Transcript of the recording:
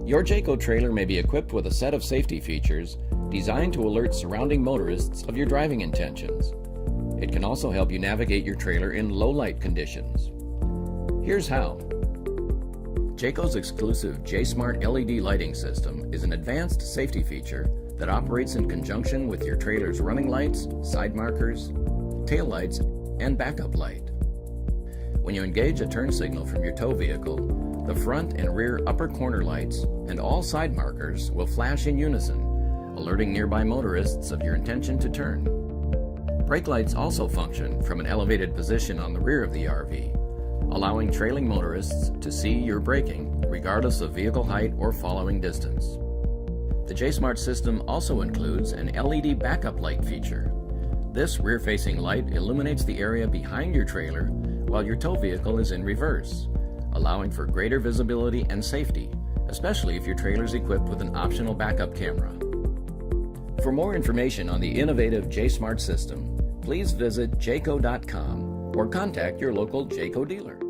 Your Jayco trailer may be equipped with a set of safety features designed to alert surrounding motorists of your driving intentions. It can also help you navigate your trailer in low light conditions. Here's how. Jayco's exclusive JAYSMART LED lighting system is an advanced safety feature that operates in conjunction with your trailer's running lights, side markers, tail lights, and backup light. When you engage a turn signal from your tow vehicle, the front and rear upper corner lights and all side markers will flash in unison, alerting nearby motorists of your intention to turn. Brake lights also function from an elevated position on the rear of the RV, allowing trailing motorists to see you're braking regardless of vehicle height or following distance. The JAYSMART system also includes an LED backup light feature. This rear-facing light illuminates the area behind your trailer while your tow vehicle is in reverse, allowing for greater visibility and safety, especially if your trailer is equipped with an optional backup camera. For more information on the innovative JAYSMART system, please visit jayco.com or contact your local Jayco dealer.